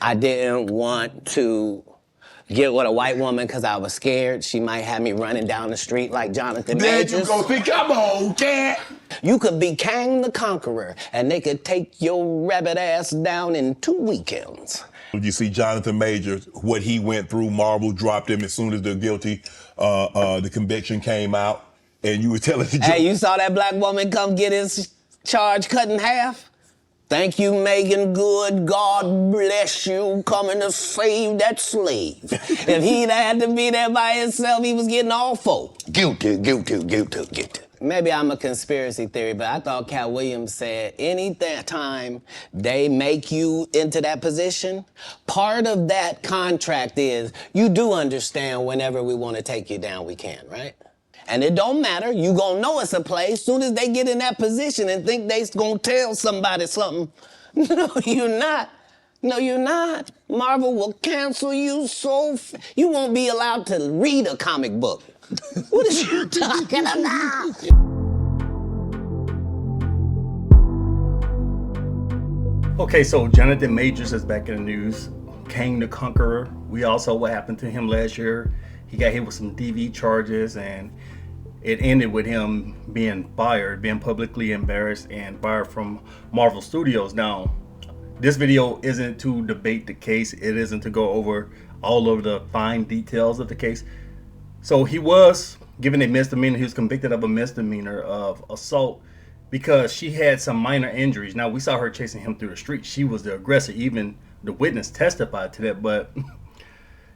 I didn't want to get with a white woman because I was scared she might have me running down the street like Jonathan Majors. There you go. See, come on, cat. You could be Kang the Conqueror, and they could take your rabbit ass down in 2 weekends. You see Jonathan Majors, what he went through. Marvel dropped him as soon as the conviction came out, and you were telling the Hey, you saw that black woman come get his charge cut in half? Thank you, Megan Good. God bless you, coming to save that slave. If he'd had to be there by himself, he was getting all four. Guilty, guilty, guilty, guilty. Maybe I'm a conspiracy theory, but I thought Cat Williams said any time they make you into that position, part of that contract is you do understand whenever we want to take you down, we can, right? And it don't matter. You gonna know it's a play soon as they get in that position and think they's gonna tell somebody something. No, you're not. No, you're not. Marvel will cancel you you won't be allowed to read a comic book. What is you talking about? Okay, so Jonathan Majors is back in the news. Kang the Conqueror. We all saw what happened to him last year. He got hit with some DV charges, and it ended with him being fired, being publicly embarrassed and fired from Marvel Studios. Now, this video isn't to debate the case. It isn't to go over all of the fine details of the case. So he was given a misdemeanor. He was convicted of a misdemeanor of assault because she had some minor injuries. Now, we saw her chasing him through the street. She was the aggressor. Even the witness testified to that, but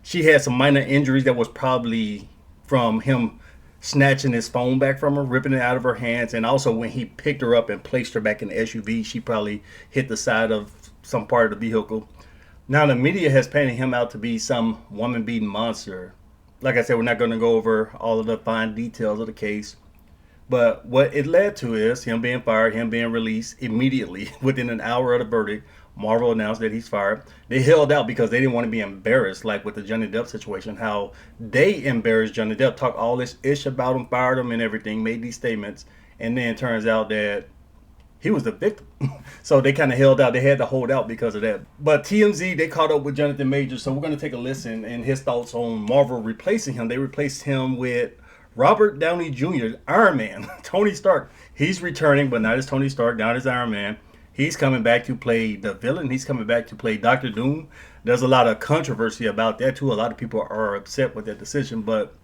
she had some minor injuries that was probably from him snatching his phone back from her, ripping it out of her hands, and also when he picked her up and placed her back in the SUV, she probably hit the side of some part of the vehicle. Now, the media has painted him out to be some woman-beating monster. Like I said, we're not going to go over all of the fine details of the case, but what it led to is him being fired, him being released immediately within an hour of the verdict. Marvel announced that he's fired. They held out because they didn't want to be embarrassed, like with the Johnny Depp situation, how they embarrassed Johnny Depp, talked all this ish about him, fired him and everything, made these statements, and then it turns out that he was the victim. So they kind of held out. They had to hold out because of that. But TMZ, they caught up with Jonathan Majors, so we're going to take a listen and his thoughts on Marvel replacing him. They replaced him with Robert Downey Jr., Iron Man, Tony Stark. He's returning, but not as Tony Stark, not as Iron Man. He's coming back to play the villain. He's coming back to play Dr. Doom. There's a lot of controversy about that too. A lot of people are upset with that decision. But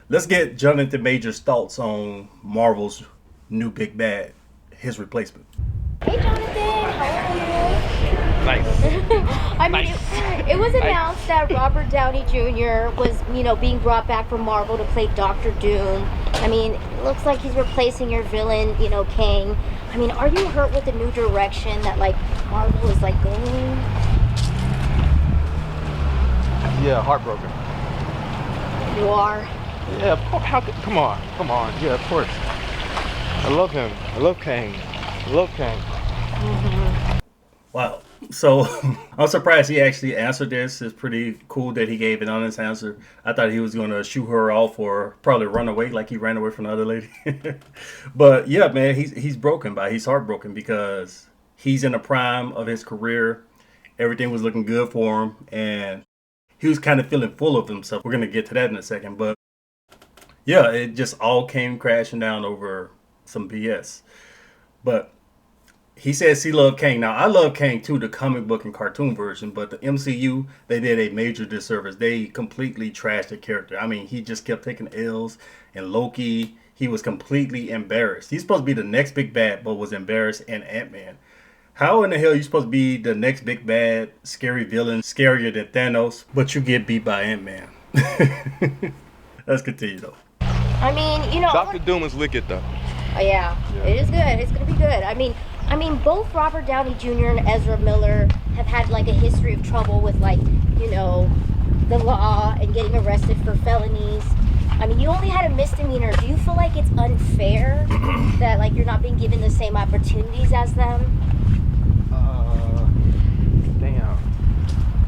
let's get Jonathan Majors' thoughts on Marvel's new big bad, his replacement. Hey Jonathan, how are you? Nice. I mean, it was announced that Robert Downey Jr. was, being brought back from Marvel to play Dr. Doom. I mean, it looks like he's replacing your villain, Kang. I mean, are you hurt with the new direction that, Marvel is, going? Yeah, heartbroken. You are? Yeah, of course. Come on. Yeah, of course. I love him. I love Kang. Mm-hmm. Wow. So I'm surprised he actually answered this. It's pretty cool that he gave an honest answer. I thought he was going to shoot her off or probably run away like he ran away from the other lady. But yeah, man, he's broken he's heartbroken because he's in the prime of his career. Everything was looking good for him and he was kind of feeling full of himself. We're going to get to that in a second. But yeah, it just all came crashing down over some BS. But he says he loved Kang. Now, I love Kang too, the comic book and cartoon version, but the MCU, they did a major disservice. They completely trashed the character. I mean, he just kept taking L's, and Loki, he was completely embarrassed. He's supposed to be the next big bad, but was embarrassed in Ant-Man. How in the hell are you supposed to be the next big bad, scary villain, scarier than Thanos, but you get beat by Ant-Man? Let's continue, though. I mean, Dr. Doom is wicked, though. Oh, yeah. It is good. It's going to be good. I mean, both Robert Downey Jr. and Ezra Miller have had, a history of trouble with, the law and getting arrested for felonies. I mean, you only had a misdemeanor. Do you feel like it's unfair that, you're not being given the same opportunities as them? Damn.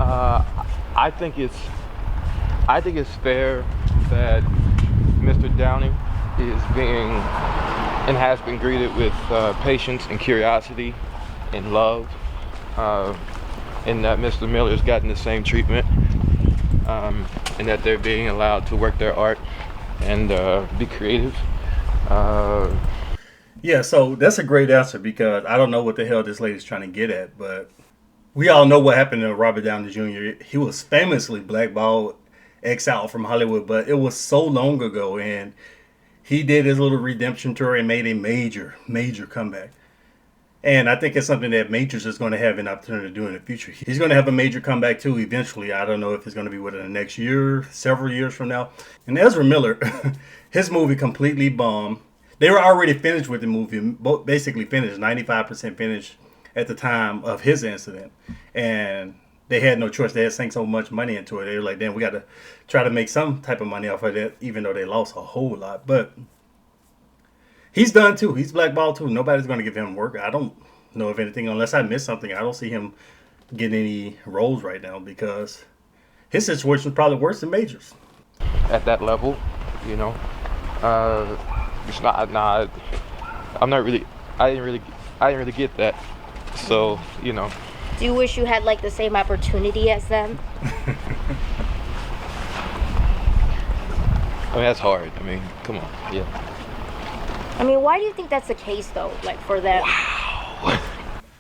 I think it's fair that Mr. Downey is being and has been greeted with patience and curiosity and love. and that Mr. Miller's gotten the same treatment, and that they're being allowed to work their art and be creative. Yeah, so that's a great answer because I don't know what the hell this lady's trying to get at, but we all know what happened to Robert Downey Jr. He was famously blackballed, exiled from Hollywood, but it was so long ago, and he did his little redemption tour and made a major, major comeback. And I think it's something that Majors is going to have an opportunity to do in the future. He's going to have a major comeback too eventually. I don't know if it's going to be within the next year, several years from now. And Ezra Miller, his movie completely bombed. They were already finished with the movie, basically finished, 95% finished at the time of his incident. And they had no choice. They had sunk so much money into it. They were like, damn, we got to try to make some type of money off of that, even though they lost a whole lot. But he's done too. He's blackballed too. Nobody's going to give him work. I don't know if anything, unless I missed something. I don't see him getting any roles right now because his situation is probably worse than Majors. At that level, you know, it's not. Nah, I'm not really. I didn't really get that. So, you know. Do you wish you had like the same opportunity as them? I mean, that's hard. I mean, come on, yeah. I mean, why do you think that's the case though? Like for them? Wow.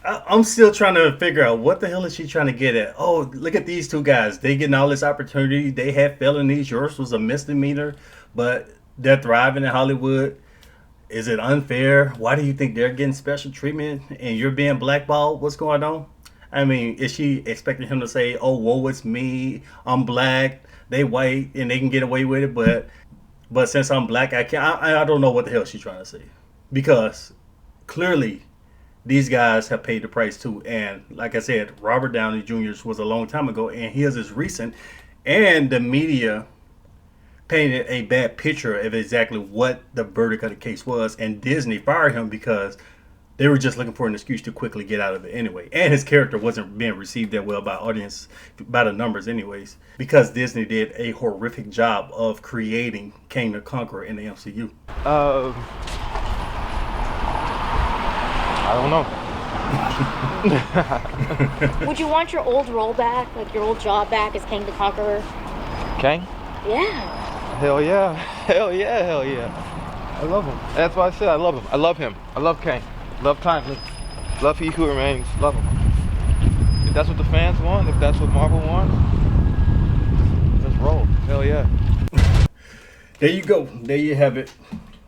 I'm still trying to figure out what the hell is she trying to get at. Oh, look at these two guys. They getting all this opportunity. They have felonies. Yours was a misdemeanor, but they're thriving in Hollywood. Is it unfair? Why do you think they're getting special treatment and you're being blackballed? What's going on? I mean, is she expecting him to say, oh, woe, it's me. I'm black. They white and they can get away with it. But since I'm black, I can't. I don't know what the hell she's trying to say. Because clearly these guys have paid the price too. And like I said, Robert Downey Jr. was a long time ago and his is recent. And the media painted a bad picture of exactly what the verdict of the case was. And Disney fired him because they were just looking for an excuse to quickly get out of it anyway. And his character wasn't being received that well by audience, by the numbers anyways, because Disney did a horrific job of creating King the Conqueror in the MCU. I don't know. Would you want your old role back, like your old job back as King the Conqueror? King? Yeah. Hell yeah. Hell yeah, hell yeah. I love him. That's why I said I love him. I love him. I love King. Love Timeless. Love He Who Remains. Love him. If that's what the fans want, if that's what Marvel wants, let's roll. Hell yeah. There you go. There you have it.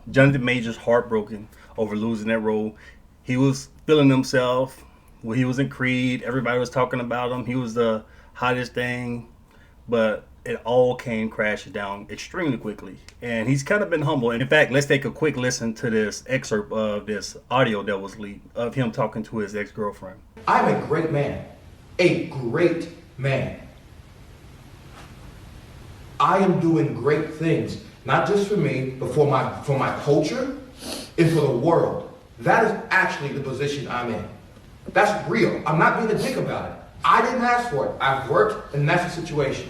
Jonathan Majors heartbroken over losing that role. He was feeling himself. When he was in Creed, everybody was talking about him. He was the hottest thing. But it all came crashing down extremely quickly. And he's kind of been humble. And in fact, let's take a quick listen to this excerpt of this audio that was leaked of him talking to his ex-girlfriend. I'm a great man. A great man. I am doing great things, not just for me, but for my culture and for the world. That is actually the position I'm in. That's real. I'm not being a dick about it. I didn't ask for it. I've worked, and that's the situation.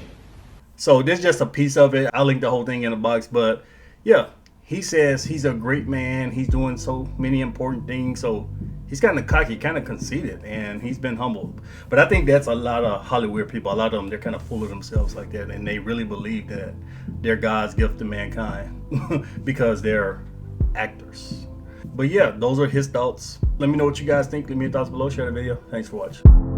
So this is just a piece of it. I'll link the whole thing in the box. But yeah, he says he's a great man. He's doing so many important things. So he's kind of cocky, kind of conceited, and he's been humbled. But I think that's a lot of Hollywood people. A lot of them, they're kind of full of themselves like that. And they really believe that they're God's gift to mankind because they're actors. But yeah, those are his thoughts. Let me know what you guys think. Leave me your thoughts below. Share the video. Thanks for watching.